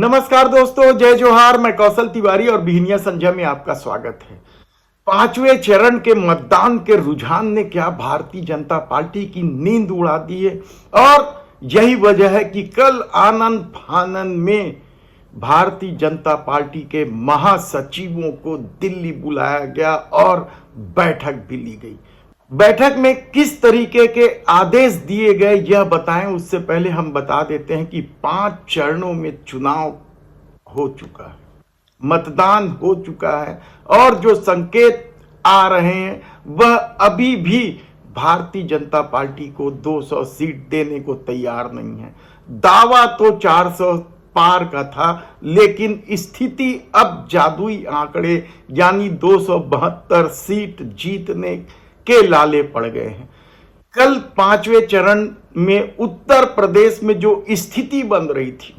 नमस्कार दोस्तों, जय जोहार। मैं कौशल तिवारी और बिहनिया संजय में आपका स्वागत है। पांचवें चरण के मतदान के रुझान ने क्या भारतीय जनता पार्टी की नींद उड़ा दी है, और यही वजह है कि कल आनन फानन में भारतीय जनता पार्टी के महासचिवों को दिल्ली बुलाया गया और बैठक भी ली गई। बैठक में किस तरीके के आदेश दिए गए यह बताएं, उससे पहले हम बता देते हैं कि 5 चरणों में चुनाव हो चुका है, मतदान हो चुका है और जो संकेत आ रहे हैं वह अभी भी भारतीय जनता पार्टी को 200 सीट देने को तैयार नहीं है। दावा तो 400 पार का था, लेकिन स्थिति अब जादुई आंकड़े यानी 272 सीट जीतने के लाले पड़ गए हैं। कल 5वें चरण में उत्तर प्रदेश में जो स्थिति बन रही थी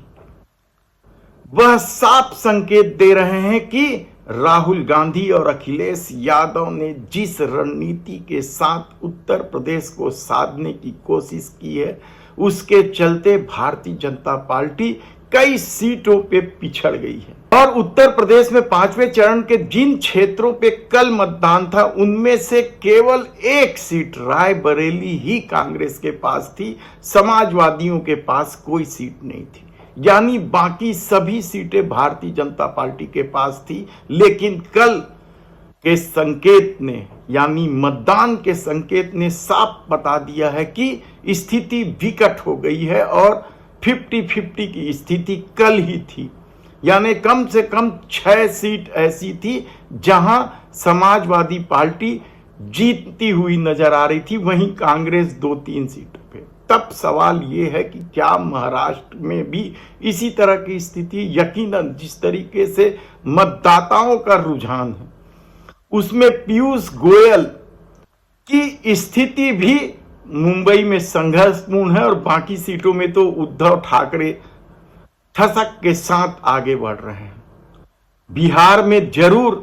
वह साफ संकेत दे रहे हैं कि राहुल गांधी और अखिलेश यादव ने जिस रणनीति के साथ उत्तर प्रदेश को साधने की कोशिश की है, उसके चलते भारतीय जनता पार्टी कई सीटों पे पिछड़ गई है। और उत्तर प्रदेश में 5वें चरण के जिन क्षेत्रों पे कल मतदान था उनमें से केवल एक सीट रायबरेली ही कांग्रेस के पास थी, समाजवादियों के पास कोई सीट नहीं थी। यानी बाकी सभी सीटें भारतीय जनता पार्टी के पास थी। लेकिन कल के संकेत ने यानी मतदान के संकेत ने साफ बता दिया है कि स्थिति विकट हो गई है और 50-50 की स्थिति कल ही थी। यानी कम से कम 6 सीट ऐसी थी जहां समाजवादी पार्टी जीतती हुई नजर आ रही थी, वहीं कांग्रेस 2-3 सीटों पे। तब सवाल यह है कि क्या महाराष्ट्र में भी इसी तरह की स्थिति? यकीनन जिस तरीके से मतदाताओं का रुझान है उसमें पीयूष गोयल की स्थिति भी मुंबई में संघर्षपूर्ण है और बाकी सीटों में तो उद्धव ठाकरे ठसक के साथ आगे बढ़ रहे हैं। बिहार में जरूर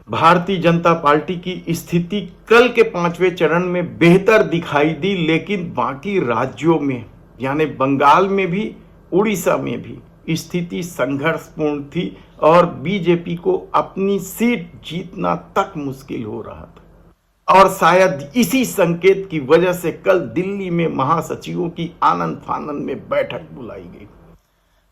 भारतीय जनता पार्टी की स्थिति कल के 5वें चरण में बेहतर दिखाई दी, लेकिन बाकी राज्यों में यानी बंगाल में भी, उड़ीसा में भी स्थिति संघर्षपूर्ण थी और बीजेपी को अपनी सीट जीतना तक मुश्किल हो रहा था। और शायद इसी संकेत की वजह से कल दिल्ली में महासचिवों की आनन फानन में बैठक बुलाई गई।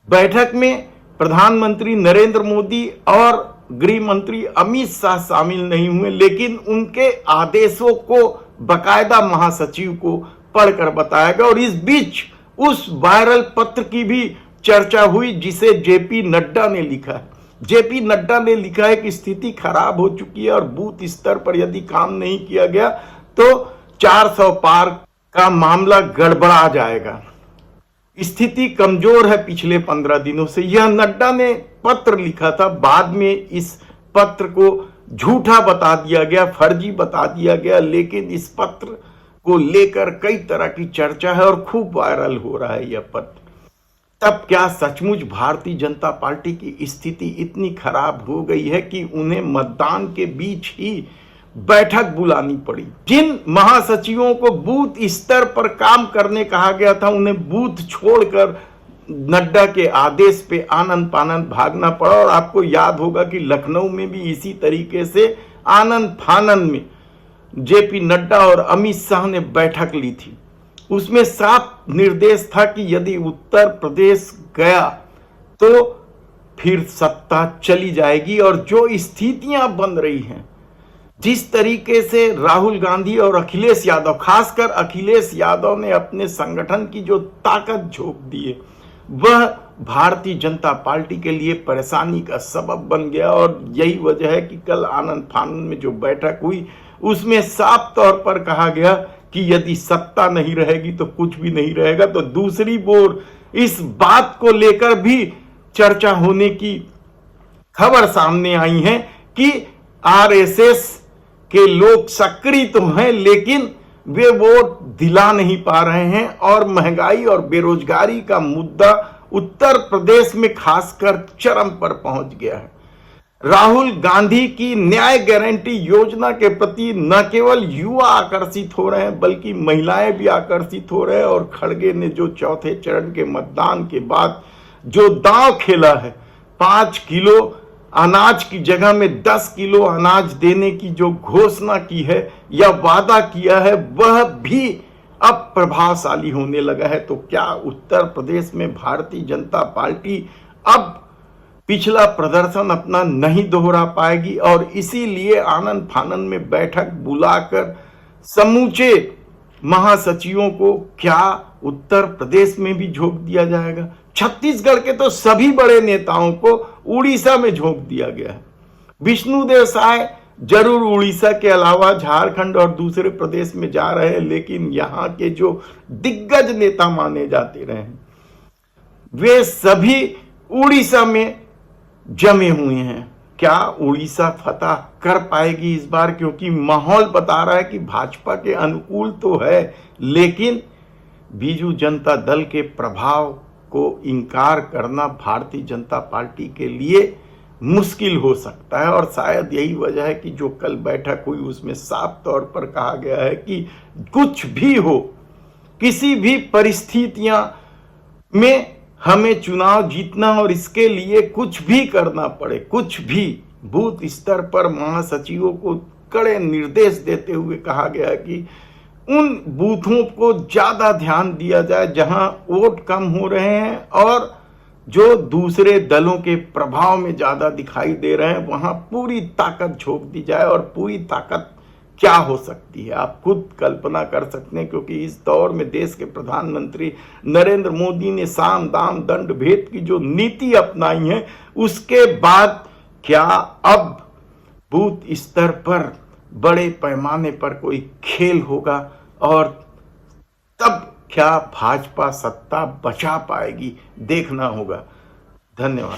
बैठक में प्रधानमंत्री नरेंद्र मोदी और गृह मंत्री अमित शाह शामिल नहीं हुए, लेकिन उनके आदेशों को बकायदा महासचिव को पढ़कर बताया गया। और इस बीच उस वायरल पत्र की भी चर्चा हुई जिसे जेपी नड्डा ने लिखा है। जेपी नड्डा ने लिखा है कि स्थिति खराब हो चुकी है और बूथ स्तर पर यदि काम नहीं किया गया तो 400 पार का मामला गड़बड़ा जाएगा। स्थिति कमजोर है पिछले 15 दिनों से, यह नड्डा ने पत्र लिखा था। बाद में इस पत्र को झूठा बता दिया गया, फर्जी बता दिया गया, लेकिन इस पत्र को लेकर कई तरह की चर्चा है और खूब वायरल हो रहा है यह पत्र। तब क्या सचमुच भारतीय जनता पार्टी की स्थिति इतनी खराब हो गई है कि उन्हें मतदान के बीच ही बैठक बुलानी पड़ी? जिन महासचिवों को बूथ स्तर पर काम करने कहा गया था उन्हें बूथ छोड़कर नड्डा के आदेश पे आनन फानन भागना पड़ा। और आपको याद होगा कि लखनऊ में भी इसी तरीके से आनन फानन में जेपी नड्डा और अमित शाह ने बैठक ली थी। उसमें साफ निर्देश था कि यदि उत्तर प्रदेश गया तो फिर सत्ता चली जाएगी। और जो स्थितियां बन रही हैं, जिस तरीके से राहुल गांधी और अखिलेश यादव, खासकर अखिलेश यादव ने अपने संगठन की जो ताकत झोंक दी है, वह भारतीय जनता पार्टी के लिए परेशानी का सबब बन गया। और यही वजह है कि कल आनंद फानन में जो बैठक हुई उसमें साफ तौर पर कहा गया कि यदि सत्ता नहीं रहेगी तो कुछ भी नहीं रहेगा। तो दूसरी ओर इस बात को लेकर भी चर्चा होने की खबर सामने आई है कि आरएसएस के लोग सक्रिय तो हैं, लेकिन वे वोट दिला नहीं पा रहे हैं और महंगाई और बेरोजगारी का मुद्दा उत्तर प्रदेश में खासकर चरम पर पहुंच गया है। राहुल गांधी की न्याय गारंटी योजना के प्रति न केवल युवा आकर्षित हो रहे हैं बल्कि महिलाएं भी आकर्षित हो रहे हैं। और खड़गे ने जो चौथे चरण के मतदान के बाद जो दांव खेला है, 5 किलो अनाज की जगह में 10 किलो अनाज देने की जो घोषणा की है या वादा किया है, वह भी अब प्रभावशाली होने लगा है। तो क्या उत्तर प्रदेश में भारतीय जनता पार्टी अब पिछला प्रदर्शन अपना नहीं दोहरा पाएगी और इसीलिए आनन फानन में बैठक बुलाकर समूचे महासचिवों को क्या उत्तर प्रदेश में भी झोंक दिया जाएगा? छत्तीसगढ़ के तो सभी बड़े नेताओं को उड़ीसा में झोंक दिया गया है। विष्णुदेव साय जरूर उड़ीसा के अलावा झारखंड और दूसरे प्रदेश में जा रहे हैं, लेकिन यहाँ के जो दिग्गज नेता माने जाते रहे हैं वे सभी उड़ीसा में जमे हुए हैं। क्या उड़ीसा फतह कर पाएगी इस बार? क्योंकि माहौल बता रहा है कि भाजपा के अनुकूल तो है, लेकिन बीजू जनता दल के प्रभाव को इनकार करना भारतीय जनता पार्टी के लिए मुश्किल हो सकता है। और शायद यही वजह है कि जो कल बैठक हुई उसमें साफ तौर पर कहा गया है कि कुछ भी हो, किसी भी परिस्थितियां में हमें चुनाव जीतना और इसके लिए कुछ भी करना पड़े, कुछ भी। बूथ स्तर पर महासचिवों को कड़े निर्देश देते हुए कहा गया कि उन बूथों को ज्यादा ध्यान दिया जाए जहां वोट कम हो रहे हैं और जो दूसरे दलों के प्रभाव में ज्यादा दिखाई दे रहे हैं, वहां पूरी ताकत झोंक दी जाए। और पूरी ताकत क्या हो सकती है आप खुद कल्पना कर सकते हैं, क्योंकि इस दौर में देश के प्रधानमंत्री नरेंद्र मोदी ने साम दाम दंड भेद की जो नीति अपनाई है, उसके बाद क्या अब बूथ स्तर पर बड़े पैमाने पर कोई खेल होगा और तब क्या भाजपा सत्ता बचा पाएगी, देखना होगा। धन्यवाद।